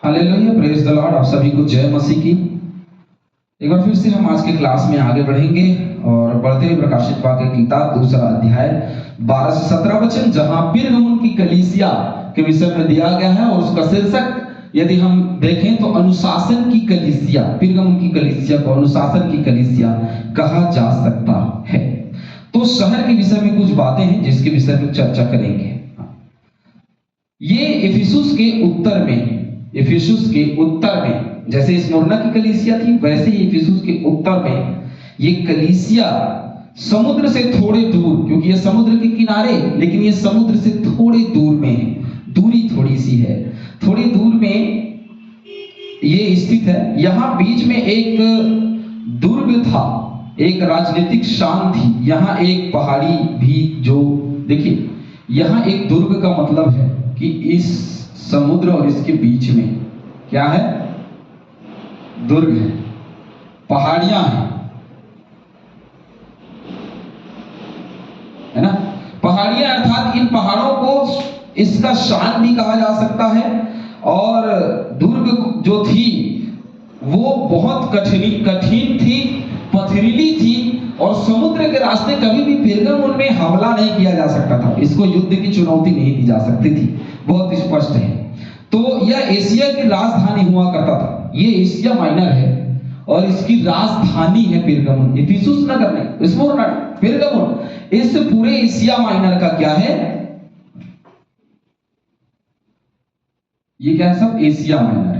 Hallelujah, praise the Lord. आप सभी को जय मसीह की। एक बार फिर से हम आज के क्लास में आगे बढ़ेंगे और बढ़ते हुए प्रकाशित वाक्य की किताब 2 अध्याय 12 से 17 वचन, जहां पिरगमुन की कलीसिया के विषय में दिया गया है और उसका शीर्षक यदि हम देखें तो अनुशासन की कलीसिया, पिरगमुन की कलीसिया को अनुशासन की कलीसिया कहा जा सकता है। तो शहर के विषय में कुछ बातें हैं जिसके विषय में चर्चा करेंगे। ये इफिसुस के उत्तर में जैसे स्मुरना की कलीसिया थी, वैसे ही इफिसुस के उत्तर में ये कलीसिया समुद्र से थोड़े दूर, क्योंकि ये समुद्र के किनारे, लेकिन ये समुद्र से थोड़े दूर में है, दूरी थोड़ी सी है, थोड़ी दूर में ये स्थित है। यहां बीच में एक दुर्ग था, एक राजनीतिक शान थी। यहां एक पहाड़ी भी, जो देखिए यहां एक दुर्ग का मतलब है कि इस समुद्र और इसके बीच में क्या है? दुर्ग है, पहाड़ियां हैं, है ना। पहाड़ियां अर्थात इन पहाड़ों को इसका शान भी कहा जा सकता है। और दुर्ग जो थी वो बहुत कठिन थी, पथरीली थी और समुद्र के रास्ते कभी भी पिरगमुन में हमला नहीं किया जा सकता था। इसको युद्ध की चुनौती नहीं दी जा सकती थी, बहुत स्पष्ट है। तो यह एशिया की राजधानी हुआ करता था। ये एशिया माइनर है और इसकी राजधानी है पिरगमुन। इफिसुस नगर नहीं, स्मुरना, पिरगमुन। इस पूरे एशिया माइनर का क्या है? ये क्या है? सब एशिया माइनर है।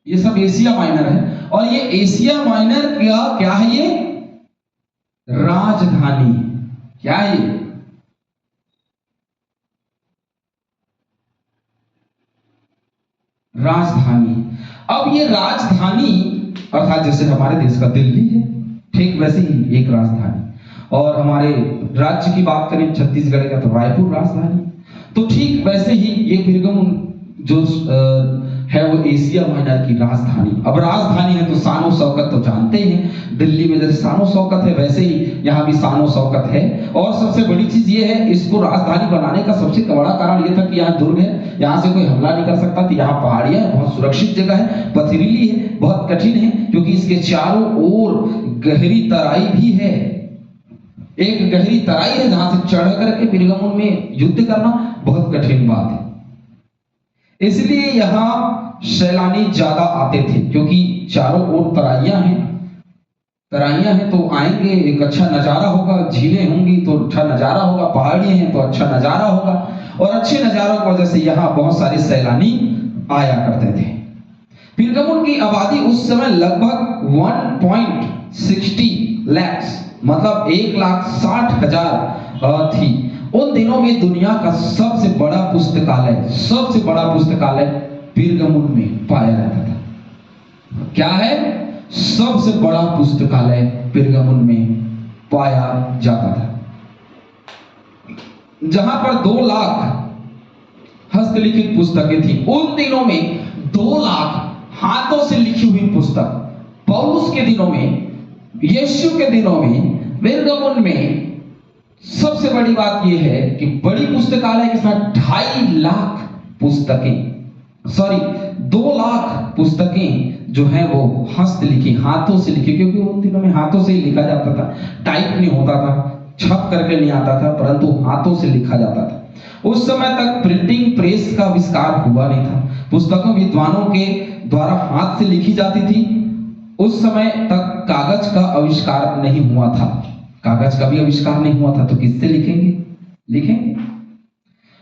ये सब एशिया माइनर है और ये एशिया माइनर का क्या है? ये राजधानी। क्या है ये? राजधानी। अब ये राजधानी अर्थात जैसे हमारे देश का दिल्ली है, ठीक वैसे ही एक राजधानी। और हमारे राज्य की बात करें छत्तीसगढ़ का, तो रायपुर राजधानी। तो ठीक वैसे ही ये पिरगमुन जो है वो एशिया माइनर की राजधानी। अब राजधानी है तो शानो शौकत तो जानते हैं, दिल्ली में जैसे शानो शौकत है वैसे ही यहाँ भी शानो शौकत है। और सबसे बड़ी चीज ये है, इसको राजधानी बनाने का सबसे बड़ा कारण ये था कि यहाँ दुर्ग है, यहाँ से कोई हमला नहीं कर सकता। तो यहाँ पहाड़ियां है, बहुत सुरक्षित जगह है, पथरीली है, बहुत कठिन है, क्योंकि इसके चारों ओर गहरी तराई भी है। एक गहरी तराई है जहां से चढ़ करके पिरगमुन में युद्ध करना बहुत कठिन बात है। इसलिए यहां सैलानी ज्यादा आते थे, क्योंकि चारों ओर तराइयां हैं तो आएंगे, एक अच्छा नजारा होगा, झीलें होंगी तो अच्छा नजारा होगा, पहाड़ी हैं तो अच्छा नजारा होगा। और अच्छे नजारों की वजह से यहाँ बहुत सारे सैलानी आया करते थे। पिरगमुन की आबादी उस समय लगभग 1.60 लाख, मतलब 1,60,000 थी। उन दिनों में दुनिया का सबसे बड़ा पुस्तकालय पिरगमुन में पाया जाता था। क्या है? सबसे बड़ा पुस्तकालय पिरगमुन में पाया जाता था, जहां पर 2 लाख हस्तलिखित पुस्तकें थी। उन दिनों में 2 लाख हाथों से लिखी हुई पुस्तक। पौलुस के दिनों में, यीशु के दिनों में पिरगमुन में सबसे बड़ी बात यह है कि बड़ी पुस्तकालय के साथ 2.5 लाख पुस्तकें, 2 लाख पुस्तकें जो है वो हस्तलिखी, हाथों से लिखी, क्योंकि उन दिनों में हाथों से ही लिखा जाता था, टाइप नहीं होता था, छप करके नहीं आता था, परंतु हाथों से लिखा जाता था। उस समय तक प्रिंटिंग प्रेस का आविष्कार हुआ नहीं था। पुस्तकों विद्वानों के द्वारा हाथ से लिखी जाती थी। उस समय तक कागज का आविष्कार नहीं हुआ था, कागज का भी आविष्कार नहीं हुआ था, तो किससे लिखेंगे?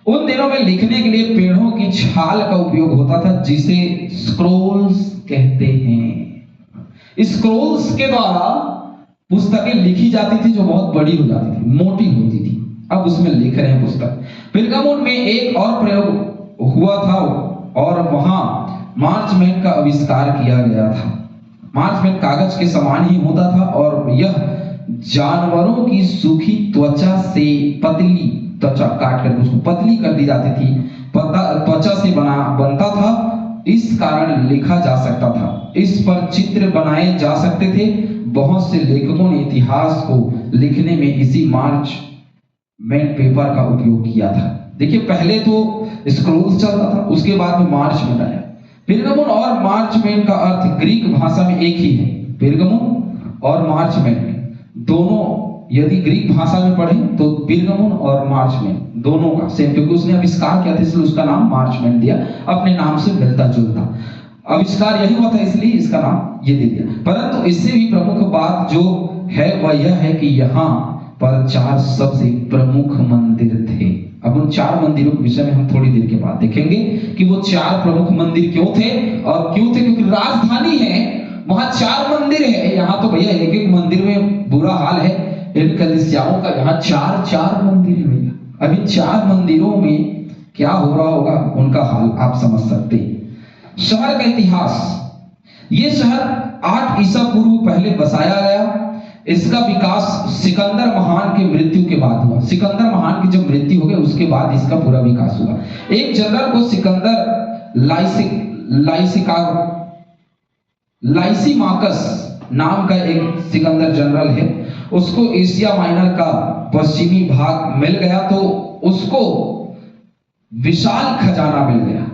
उन दिनों में लिखने के लिए पेड़ों की छाल का उपयोग होता था, जिसे स्क्रोल्स कहते हैं। स्क्रोल्स के द्वारा पुस्तकें लिखी जाती थी, जो बहुत बड़ी हो जाती थी, मोटी होती थी। अब उसमें लिख रहे हैं पुस्तक। पिरगमुन में एक और प्रयोग हुआ था और वहां मार्चमेंट का आविष्कार किया गया था। मार्चमेंट कागज के समान ही होता था और यह जानवरों की सूखी त्वचा से पतली त्वचा काट कर उसको पतली कर दी जाती थी, त्वचा से बनता था। इस कारण लिखा जा सकता था, इस पर चित्र बनाए जा सकते थे। बहुत से लेखकों ने इतिहास को लिखने में इसी पर्चमेंट पेपर का उपयोग किया था। देखिए पहले तो स्क्रोल्स चलता था, उसके बाद में मार्चमेंट आया। पेरगमुन और मार्चमेंट का अर्थ ग्रीक भाषा में एक ही है। पेरगमुन और मार्चमेंट दोनों यदि ग्रीक भाषा में पढ़े तो पेरगमुन और मार्चमेंट दोनों का सेम, क्योंकि उसने आविष्कार किया था इसलिए उसका नाम मार्चमेंट दिया, अपने नाम से मिलता जुलता आविष्कार यही हुआ था इसलिए इसका नाम ये दे दिया। परंतु इससे भी प्रमुख बात जो है वह यह है कि यहाँ पर 4 सबसे प्रमुख मंदिर थे। अब उन 4 मंदिरों के विषय में हम थोड़ी देर के बाद देखेंगे कि वो 4 प्रमुख मंदिर क्यों थे और क्यों थे, क्योंकि राजधानी है वहां 4 मंदिर है। यहाँ तो भैया एक एक मंदिर में बुरा हाल है, इन कलीसियाओं का यहाँ 4 मंदिर है भैया। अब इन 4 मंदिरों में क्या हो रहा होगा उनका हाल आप समझ सकते हैं। शहर का इतिहास, ये शहर 8 ईसा पूर्व पहले बसाया गया। इसका विकास सिकंदर महान की मृत्यु के बाद हुआ। सिकंदर महान की जब मृत्यु हो गई उसके बाद इसका पूरा विकास हुआ। एक जनरल को सिकंदर लाइसीमाकस नाम का एक सिकंदर जनरल है, उसको एशिया माइनर का पश्चिमी भाग मिल गया तो उसको विशाल खजाना मिल गया।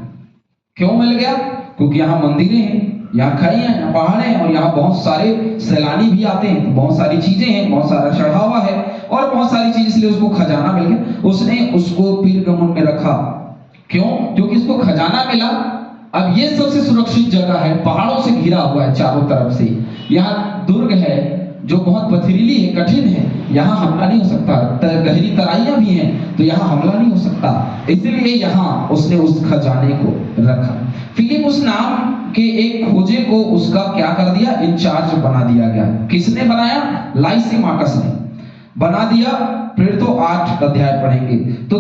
क्यों मिल गया? क्योंकि यहाँ मंदिरें हैं, यहाँ खाइयां हैं, यहाँ पहाड़े हैं और यहाँ बहुत सारे सैलानी भी आते हैं, तो बहुत सारी चीजें हैं, बहुत सारा चढ़ावा है और बहुत सारी चीज, इसलिए उसको खजाना मिल गया। उसने उसको पेरगमुन में रखा। क्यों? क्योंकि इसको खजाना मिला। अब ये सबसे सुरक्षित जगह है, पहाड़ों से घिरा हुआ है चारों तरफ से। यहाँ दुर्ग है जो बहुत पथरीली है, कठिन है, यहाँ हमला नहीं हो सकता। गहरी तराइयां भी हैं तो यहाँ हमला नहीं हो सकता, इसलिए यहाँ उसने उस खजाने को रखा। फिलिप उस नाम के एक खोजे को उसका क्या कर दिया, इंचार्ज बना दिया गया। किसने बनाया? लाइसीमाकस ने बना दिया। फिर तो 8 अध्याय पढ़ेंगे तो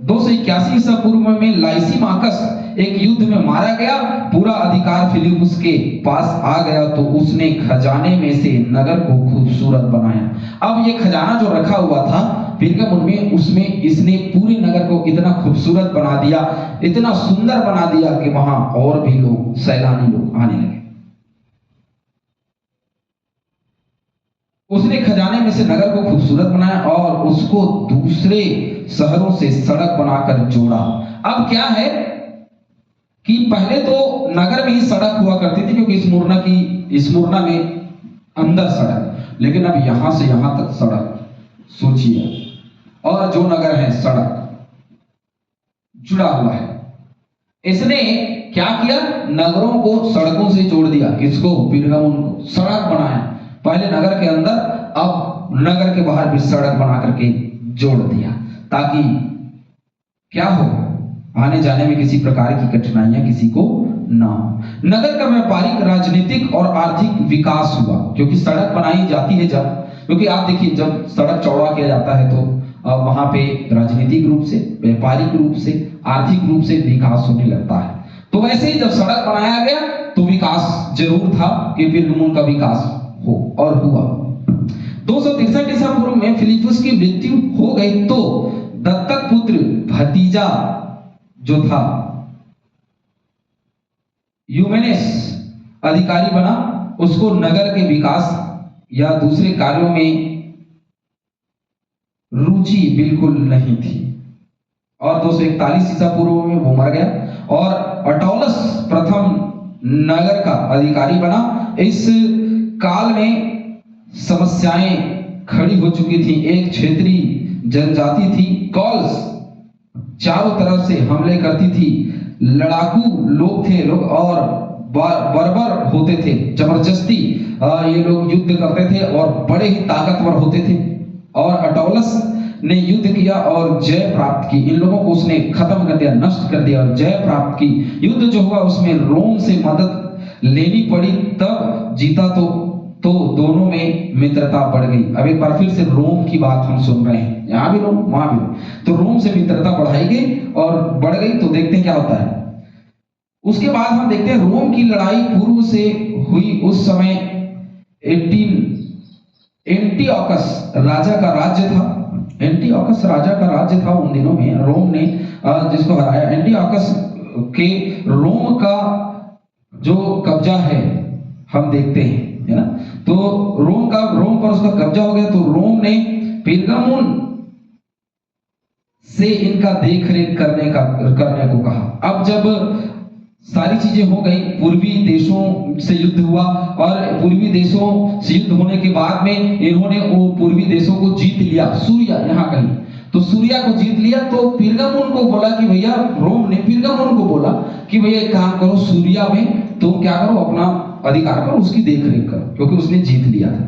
281 ईसा पूर्व में लाइसीमाकस एक युद्ध में मारा गया। पूरा अधिकार फिलिपुस के पास आ गया तो उसने खजाने में से नगर को खूबसूरत बनाया। अब ये खजाना जो रखा हुआ था पेरगमुन में, उसमें इसने पूरे नगर को इतना खूबसूरत बना दिया, इतना सुंदर बना दिया कि वहां और भी लोग, सैलानी लोग आने लगे। उसने खजाने में से नगर को खूबसूरत बनाया और उसको दूसरे शहरों से सड़क बनाकर जोड़ा। अब क्या है कि पहले तो नगर में ही सड़क हुआ करती थी, क्योंकि स्मुरना में अंदर सड़क, लेकिन अब यहां से यहां तक सड़क, सोचिए, और जो नगर है सड़क जुड़ा हुआ है। इसने क्या किया? नगरों को सड़कों से जोड़ दिया। किसको? पेरगमुन को सड़क बनाया। पहले नगर के अंदर, अब नगर के बाहर भी सड़क बना करके जोड़ दिया, ताकि क्या हो, आने जाने में किसी प्रकार की कठिनाइयां किसी को ना हो। नगर का व्यापारिक, राजनीतिक और आर्थिक विकास हुआ, क्योंकि सड़क बनाई जाती है जब, क्योंकि आप देखिए जब सड़क चौड़ा किया जाता है तो वहां पे राजनीतिक रूप से, व्यापारिक रूप से, आर्थिक रूप से विकास होने लगता है। तो वैसे ही जब सड़क बनाया गया तो विकास जरूर था कि पेरगमुन का विकास हो, और हुआ। 263 ईसा पूर्व में फिलिपुस की मृत्यु हो गई तो दत्तक पुत्र भतीजा जो था यूमेनेस अधिकारी बना। उसको नगर के विकास या दूसरे कार्यों में रुचि बिल्कुल नहीं थी और 241 ईसा पूर्व में वो मर गया और अटोलस प्रथम नगर का अधिकारी बना। इस काल में समस्याएं खड़ी हो चुकी थी। एक क्षेत्रीय जनजाति थी कॉल्स, चारों तरफ से हमले करती थी। लड़ाकू लोग थे लोग और बर्बर होते थे, जबरदस्ती ये लोग युद्ध करते थे और बड़े ही ताकतवर होते थे। और अटोलस ने युद्ध किया और जय प्राप्त की। इन लोगों को उसने खत्म कर दिया, नष्ट कर दिया और जय प्राप्त की। युद्ध जो हुआ उसमें रोम से मदद लेनी पड़ी, तब जीता तो दोनों में मित्रता बढ़ गई। अब एक बार फिर से रोम की बात हम सुन रहे हैं, यहाँ भी रोम वहां भी रोम, तो रोम से मित्रता बढ़ाई गई और बढ़ गई। तो देखते हैं क्या होता है। उसके बाद हम देखते हैं रोम की लड़ाई पूर्व से हुई। उस समय 18 एंटिओकस राजा का राज्य था। एंटिओकस राजा का राज्य था उन दिनों में। रोम ने जिसको हराया। एंटिओकस के रोम का जो कब्जा है हम देखते हैं, है ना। तो रोम पर उसका कब्जा हो गया। तो रोम ने पेरगमुन से इनका देख रेख करने को कहा। अब जब सारी चीजें हो गई, पूर्वी देशों से युद्ध हुआ और पूर्वी देशों से युद्ध होने के बाद में इन्होंने वो पूर्वी देशों को जीत लिया, सूरिया यहाँ कहीं, तो सूरिया को जीत लिया। तो पिरगमुन को बोला कि भैया, रोम ने पिरगमुन को बोला कि भैया एक काम करो, सूरिया में तुम क्या करो, अपना अधिकार करो, उसकी देख रेख करो, क्योंकि उसने जीत लिया था।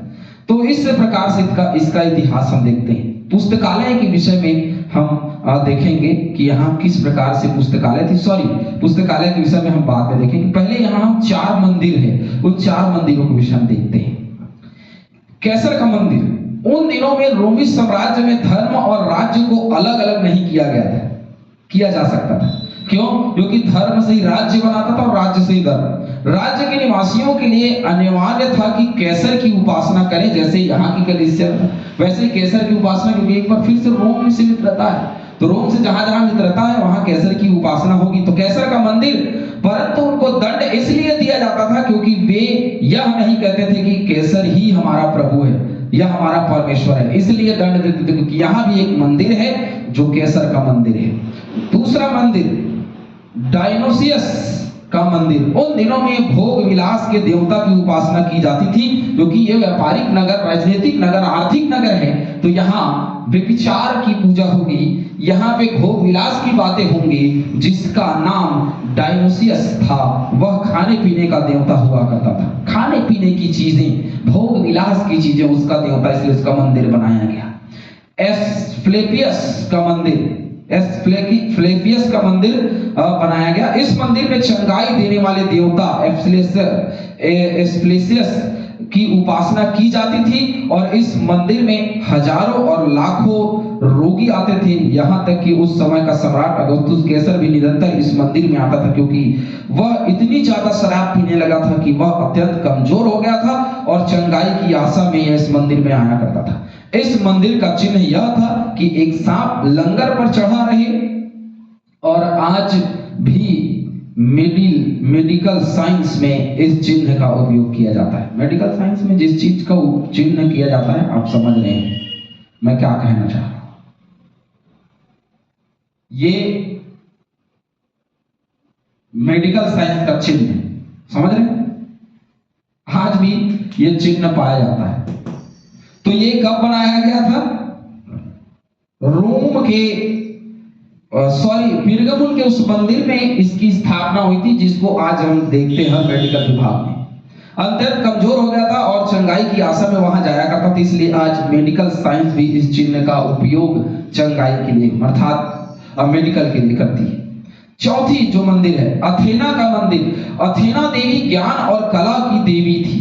तो इस प्रकार से इसका इतिहास हम देखते हैं। पुस्तकालय के विषय में हम देखेंगे कि यहाँ किस प्रकार से पुस्तकालय थी। पुस्तकालय के विषय में हम बाद में देखेंगे। पहले यहाँ हम 4 मंदिर है, उन 4 मंदिरों के विषय में देखते हैं। कैसर का मंदिर, उन दिनों में रोमी साम्राज्य में धर्म और राज्य को अलग अलग नहीं किया गया था, किया जा सकता था। क्यों? क्योंकि धर्म से ही राज्य बनाता था और राज्य से ही धर्म। राज्य के निवासियों के लिए अनिवार्य था कि कैसर की उपासना करें, जैसे यहाँ की कलीसिया वैसे ही कैसर की उपासना, क्योंकि एक बार फिर से रोम से मित्रता है, तो रोम से जहां जहां मित्रता है वहां कैसर की उपासना होगी। तो कैसर का मंदिर, परंतु उनको दंड इसलिए दिया जाता था क्योंकि वे यह नहीं कहते थे कि कैसर ही हमारा प्रभु है, यह हमारा परमेश्वर है, इसलिए दंड देते थे। क्योंकि यहाँ भी एक मंदिर है जो कैसर का मंदिर है। दूसरा मंदिर डायनोसियस का मंदिर, उन दिनों में भोग विलास के देवता की उपासना की जाती थी, क्योंकि ये व्यापारिक नगर, राजनीतिक नगर, आर्थिक नगर है, तो यहाँ व्यभिचार की पूजा होगी, यहाँ पे भोग विलास की बातें होंगी। जिसका नाम डायनोसियस था, वह खाने पीने का देवता हुआ करता था, खाने पीने की चीजें, भोग विलास की चीजें उसका देवता, इसलिए उसका मंदिर बनाया गया। एस्क्लेपियस का मंदिर, एस्क्लेपियस का मंदिर बनाया गया। इस मंदिर में चंगाई देने वाले देवता एस्क्लेपियस की उपासना की जाती थी और इस मंदिर में हजारों और लाखों रोगी आते थे। यहाँ तक कि उस समय का सम्राट अगस्तुस कैसर भी निरंतर इस मंदिर में आता था, क्योंकि वह इतनी ज्यादा शराब पीने लगा था कि वह अत्यंत कमजोर हो गया था और चंगाई की आशा में इस मंदिर में आया करता था। इस मंदिर का चिन्ह यह था कि एक सांप लंगर पर चढ़ा रहे, और आज भी मेडिकल साइंस में इस चिन्ह का उपयोग किया जाता है। मेडिकल साइंस में जिस चीज का चिन्ह किया जाता है, आप समझ रहे हैं मैं क्या कहना चाह रहा हूं। ये मेडिकल साइंस का चिन्ह है, समझ रहे हैं? आज भी ये चिन्ह पाया जाता है। तो ये कब बनाया गया था? रोम के पिरगमुन के उस मंदिर में इसकी स्थापना हुई थी, जिसको आज हम देखते हैं मेडिकल विभाग में। अत्यंत कमजोर हो गया था और चंगाई की आशा में वहां जाया करता था, इसलिए आज मेडिकल साइंस भी इस चिन्ह का उपयोग चंगाई के लिए, अर्थात मेडिकल के लिए करती है। चौथी जो मंदिर है, अथेना का मंदिर। अथेना देवी ज्ञान और कला की देवी थी।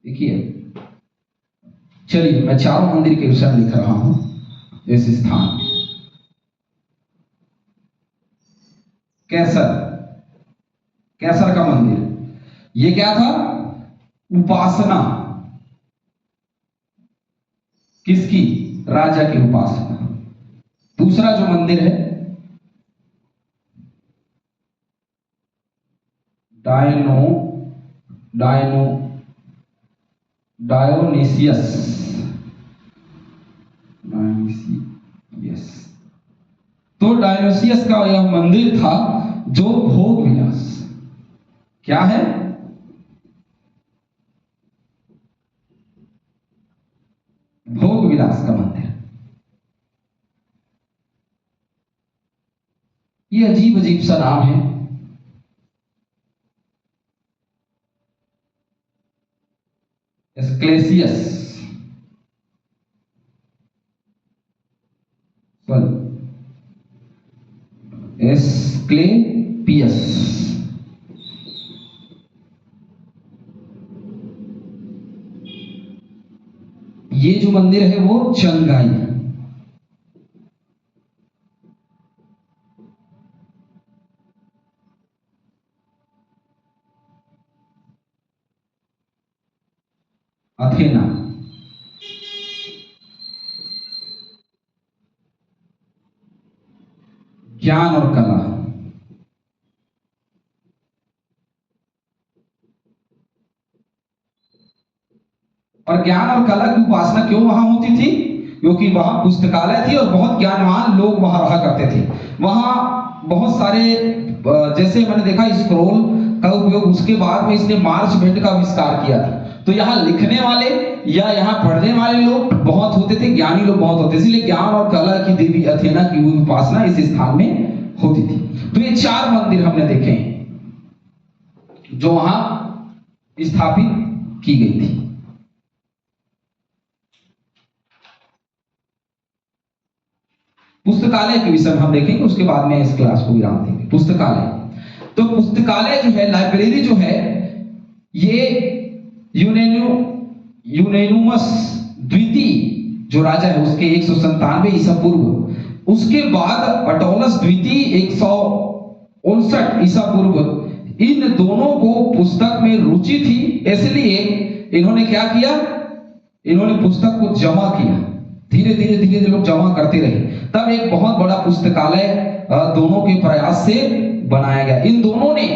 देखिए, चलिए मैं 4 मंदिर के विषय में लिख रहा हूं इस स्थान में। कैसर का मंदिर, ये क्या था? उपासना किसकी? राजा की उपासना। दूसरा जो मंदिर है डायोनिसियस। तो डायोनिसियस का यह मंदिर था जो भोग विलास, क्या है? भोग विलास का मंदिर। ये अजीब अजीब सा नाम है। एस्क्लेसियस, एस्क्लेपियस। ये जो मंदिर है वो चंगाई। अथेना, ज्ञान और कला। और ज्ञान और कला की उपासना क्यों वहां होती थी? क्योंकि वहां पुस्तकालय थी और बहुत ज्ञानवान लोग वहां रहा करते थे। वहां बहुत सारे जैसे मैंने देखा स्क्रोल का उपयोग उसके बाद में इसने मार्चमेंट का आविष्कार किया था। तो यहाँ लिखने वाले या यहाँ पढ़ने वाले लोग बहुत होते थे, ज्ञानी लोग बहुत होते थे, इसलिए ज्ञान और कला की देवी अथेना की उपासना इस स्थान में होती थी। तो ये 4 मंदिर हमने देखे जो वहां स्थापित की गई थी। पुस्तकालय के विषय में हम देखेंगे, उसके बाद में इस क्लास को विराम देंगे। पुस्तकालय, तो पुस्तकालय जो है, लाइब्रेरी जो है, ये यूनेनुमस द्वितीय जो राजा है उसके 197 ईसा पूर्व, उसके बाद अटोलस द्वितीय 159 ईसा पूर्व, इन दोनों को पुस्तक में रुचि थी, इसलिए इन्होंने क्या किया, इन्होंने पुस्तक को जमा किया। धीरे धीरे लोग जमा करते रहे, तब एक बहुत बड़ा पुस्तकालय दोनों के प्रयास से बनाया गया। इन दोनों ने,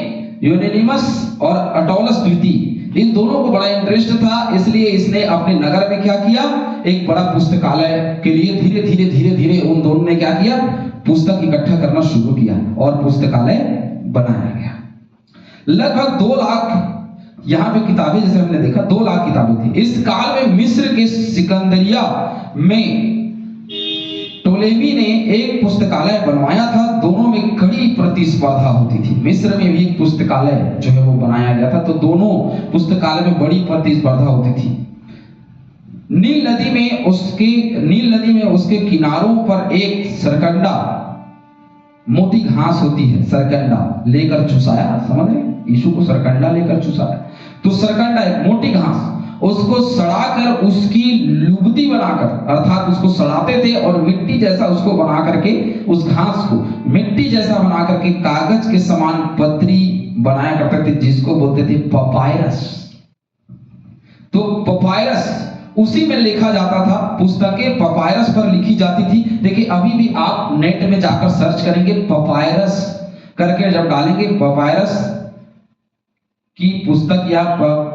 यूनेनिमस और अटोलस द्वितीय, इन दोनों को बड़ा इंटरेस्ट था, इसलिए इसने अपने नगर में क्या किया, एक बड़ा पुस्तकालय के लिए धीरे धीरे उन दोनों ने क्या किया, पुस्तक इकट्ठा करना शुरू किया और पुस्तकालय बनाया गया। लगभग 2 लाख यहाँ पे किताबें, जैसे हमने देखा 2 लाख किताबें थी। इस काल में मिस्र के सिकंदरिया में टोलेमी ने एक पुस्तकालय बनवाया था। दोनों में कड़ी प्रतिस्पर्धा होती थी। मिस्र में भी एक पुस्तकालय जो है वो बनाया गया था, तो दोनों पुस्तकालय में बड़ी प्रतिस्पर्धा होती थी। नील नदी में उसके किनारों पर एक सरकंडा, मोटी घास होती है, सरकंडा लेकर चुसाया, समझ रहे, यीशु को सरकंडा लेकर चुसाया। तो सरकंडा एक मोटी घास, उसको सड़ाकर उसकी लुगदी बनाकर, अर्थात उसको सड़ाते थे और मिट्टी जैसा उसको बना करके, उस घास को मिट्टी जैसा बना करके कागज के समान पत्री बनाया करते थे, जिसको बोलते थे पपायरस। तो पपायरस उसी में लिखा जाता था, पुस्तकें पपायरस पर लिखी जाती थी। देखिए अभी भी आप नेट में जाकर सर्च करेंगे पपायरस करके, जब डालेंगे पपायरस की पुस्तक या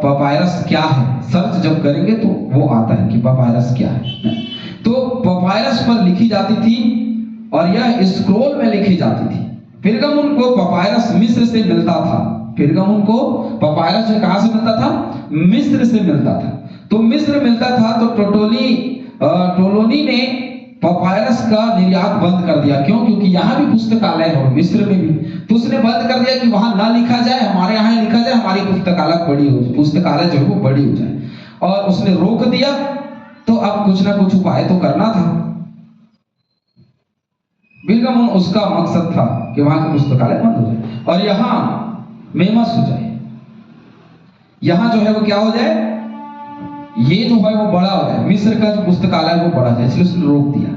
पपायरस क्या है, सर्च जब करेंगे तो वो आता है कि पपायरस क्या है। तो पपायरस पर लिखी जाती थी और यह स्क्रोल में लिखी जाती थी। पिरगमुन को पपायरस मिस्र से मिलता था। पिरगमुन को पपायरस कहां से मिलता था, मिस्र से मिलता था। तो मिस्र मिलता था तो टोलोनी ने पपायरस का निर्यात बंद कर दिया। क्यों? क्योंकि यहाँ भी पुस्तकालय है और मिस्र में भी, तो उसने बंद कर दिया कि वहां ना लिखा जाए, हमारे यहाँ लिखा जाए, हमारी पुस्तकालय बड़ी हो, पुस्तकालय जो है वो बड़ी हो जाए, और उसने रोक दिया। तो अब कुछ ना कुछ उपाय तो करना था। बिरगमुन उसका मकसद था कि वहां का पुस्तकालय बंद हो जाए और यहाँ मेमस हो जाए, यहाँ जो है वो क्या हो जाए, ये जो है वो बड़ा हो जाए, मिस्र का जो पुस्तकालय वो बड़ा जाए, इसलिए उसने रोक दिया।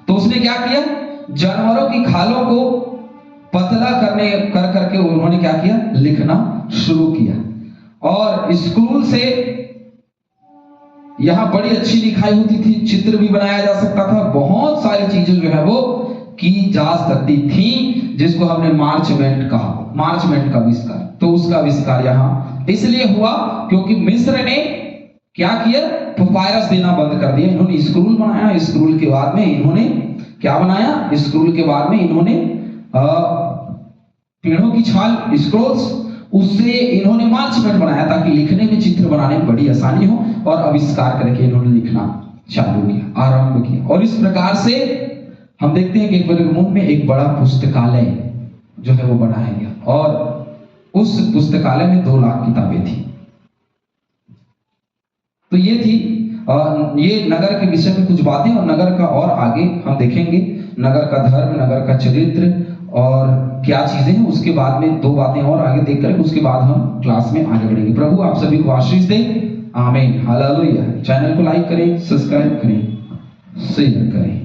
तो उसने क्या किया, जानवरों की खालों को पतला करके उन्होंने क्या किया, लिखना शुरू किया। और स्क्रूल से यहाँ बड़ी अच्छी लिखाई होती थी, चित्र भी बनाया जा सकता था, बहुत सारी चीजें जो है वो की जा सकती थी, जिसको हमने मार्चमेंट कहा, मार्चमेंट का आविष्कार। तो उसका आविष्कार यहाँ इसलिए हुआ क्योंकि मिस्र ने क्या किया, पपायरस देना बंद कर दिया। इन्होंने स्क्रूल बनाया, स्क्रूल के बाद में इन्होंने क्या बनाया, स्क्रूल के बाद में इन्होंने पेड़ों की छाल, स्क्रोल्स, उससे इन्होंने मार्चमेंट बनाया ताकि लिखने में, चित्र बनाने में बड़ी आसानी हो, और आविष्कार करके इन्होंने लिखना चालू किया, आरंभ किया। और इस प्रकार से हम देखते हैं कि पिरगमुन में एक बड़ा पुस्तकालय जो है वो बनाया गया और उस पुस्तकालय में 2 लाख किताबें थी। तो ये थी ये नगर के विषय में कुछ बातें, और नगर का और आगे हम देखेंगे, नगर का धर्म, नगर का चरित्र और क्या चीजें हैं। उसके बाद में 2 बातें और आगे देख कर उसके बाद हम क्लास में आगे बढ़ेंगे। प्रभु आप सभी को आशीष दे, आमीन, हालेलुया। चैनल को लाइक करें, सब्सक्राइब करें, शेयर करें।